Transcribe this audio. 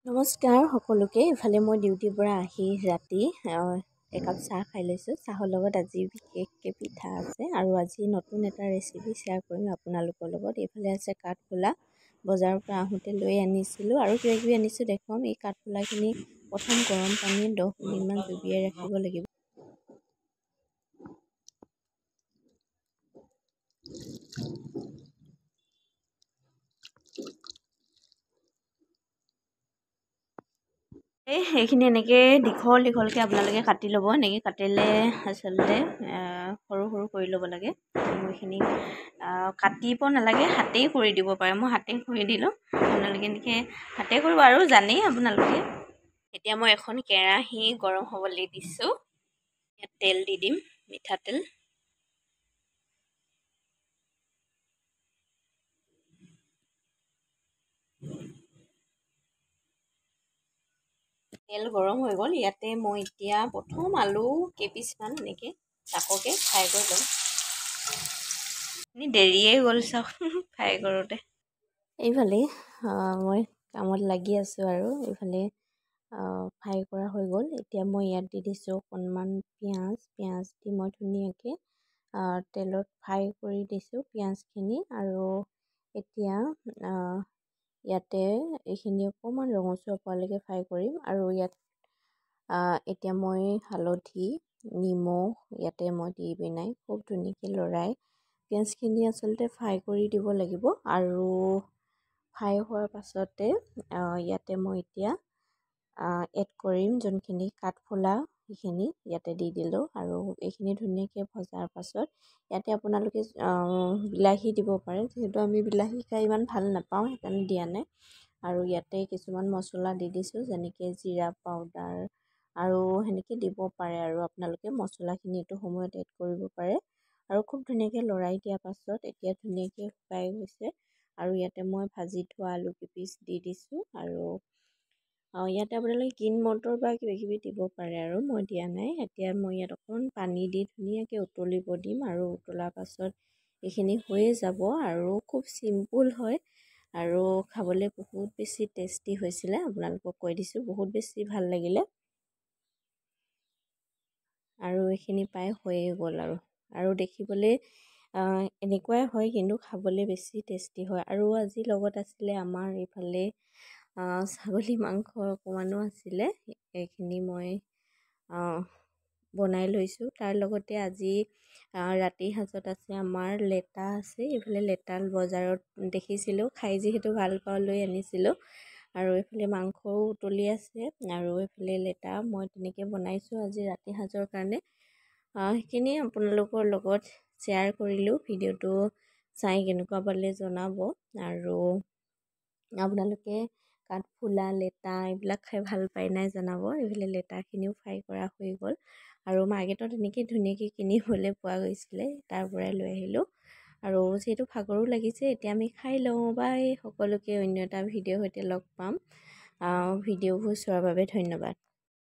নমস্কাৰ সকলোকে। ইফালে মই ডিউটিৰ পৰা আহি ৰাতি একাপ চাহ খাই লৈছোঁ। চাহৰ লগত আজি বিশেষকৈ পিঠা আছে আৰু আজি নতুন এটা ৰেচিপি শ্বেয়াৰ কৰিম আপোনালোকৰ লগত। এইফালে আছে কাঠফুলা, বজাৰৰ পৰা আহোঁতে লৈ আনিছিলোঁ আৰু কিবাকিবি আনিছোঁ দেখুৱাম। এই কাঠফুলাখিনি প্ৰথম গৰম পানীত 10 মিনিটমান জুবিয়াই ৰাখিব লাগিব। সেইখিনি এনেকৈ দীঘল দীঘলকৈ আপোনালোকে কাটি ল'ব। এনেকৈ কাটিলে আচলতে সৰু সৰু কৰি ল'ব লাগে। এইখিনি কাটিব নালাগে, হাতেই কৰি দিব পাৰে। মই হাতেই কৰি দিলোঁ, আপোনালোকে এনেকৈ হাতেই কৰিব আৰু জানেই আপোনালোকে। এতিয়া মই এখন কেৰাহী গৰম হ'বলৈ দিছোঁ। ইয়াত তেল দি দিম, মিঠাতেল। তেল গৰম হৈ গ'ল। ইয়াতে মই এতিয়া প্ৰথম আলু কেইপিচমান এনেকৈ চাককৈ ফ্ৰাই কৰি ল'ম। দেৰিয়ে গ'ল চাওক ফ্ৰাই কৰোঁতে। এইফালে মই কামত লাগি আছোঁ আৰু এইফালে ফ্ৰাই কৰা হৈ গ'ল। এতিয়া মই ইয়াত দি দিছোঁ অকণমান পিঁয়াজ দি মই ধুনীয়াকৈ তেলত ফ্ৰাই কৰি দিছোঁ পিঁয়াজখিনি। আৰু এতিয়া ইয়াতে এইখিনি অকণমান ৰঙচুৱা পোৱালৈকে ফ্ৰাই কৰিম। আৰু ইয়াত এতিয়া মই হালধি, নিমখ ইয়াতে মই দি পিনে খুব ধুনীয়াকৈ লৰাই পিঁয়াজখিনি আচলতে ফ্ৰাই কৰি দিব লাগিব। আৰু ফ্ৰাই হোৱাৰ পাছতে ইয়াতে মই এতিয়া এড কৰিম যোনখিনি কাঠফুলা, সেইখিনি ইয়াতে দি দিলোঁ। আৰু এইখিনি ধুনীয়াকৈ ভজাৰ পাছত ইয়াতে আপোনালোকে বিলাহী দিব পাৰে। যিহেতু আমি বিলাহী খাই ইমান ভাল নাপাওঁ, সেইকাৰণে দিয়া নাই। আৰু ইয়াতে কিছুমান মছলা দি দিছোঁ, যেনেকৈ জিৰা পাউডাৰ আৰু সেনেকৈ দিব পাৰে। আৰু আপোনালোকে মছলাখিনি এইটো সময়ত এড কৰিব পাৰে। আৰু খুব ধুনীয়াকৈ লৰাই দিয়াৰ পাছত এতিয়া ধুনীয়াকৈ শুকাই গৈছে। আৰু ইয়াতে মই ভাজি থোৱা আলু কেইপিচ দি দিছোঁ। আৰু ইয়াতে আপোনালোকে গ্ৰীণ মটৰ বা কিবাকিবি দিব পাৰে, আৰু মই দিয়া নাই। এতিয়া মই ইয়াত অকণমান পানী দি ধুনীয়াকৈ উতলিব দিম। আৰু উতলাৰ পাছত এইখিনি হৈয়ে যাব। আৰু খুব চিম্পুল হয় আৰু খাবলৈ বহুত বেছি টেষ্টি হৈছিলে। আপোনালোকক কৈ দিছোঁ, বহুত বেছি ভাল লাগিলে। আৰু এইখিনি প্ৰায় হৈয়ে গ'ল। আৰু দেখিবলৈ এনেকুৱাই হয়, কিন্তু খাবলৈ বেছি টেষ্টি হয়। আৰু আজি লগত আছিলে আমাৰ এইফালে ছাগলী মাংস অকণমানো আছিলে। এইখিনি মই বনাই লৈছোঁ। তাৰ লগতে আজি ৰাতিৰ সাঁজত আছে আমাৰ লেটা আছে। এইফালে লেটা বজাৰত দেখিছিলোঁ, খাই যিহেতু ভাল পাওঁ লৈ আনিছিলোঁ। আৰু এইফালে মাংসও উতলি আছে। আৰু এইফালে লেটা মই তেনেকৈ বনাইছোঁ আজি ৰাতিৰ সাঁজৰ কাৰণে। সেইখিনি আপোনালোকৰ লগত শ্বেয়াৰ কৰিলোঁ। ভিডিঅ'টো চাই কেনেকুৱা পালে জনাব। আৰু আপোনালোকে কাঠফুলা, লেটা এইবিলাক খাই ভাল পায় নাই জনাব। এইফালে লেটাখিনিও ফ্ৰাই কৰা হৈ গ'ল। আৰু মাৰ্কেটত এনেকৈ ধুনীয়াকৈ কিনিবলৈ পোৱা গৈছিলে, তাৰ পৰাই লৈ আহিলোঁ। আৰু যিহেতু ভাগৰো লাগিছে, এতিয়া আমি খাই লওঁ। বাই, সকলোকে অন্য এটা ভিডিঅ'ৰ সৈতে লগ পাম। ভিডিঅ'বোৰ চোৱাৰ বাবে ধন্যবাদ।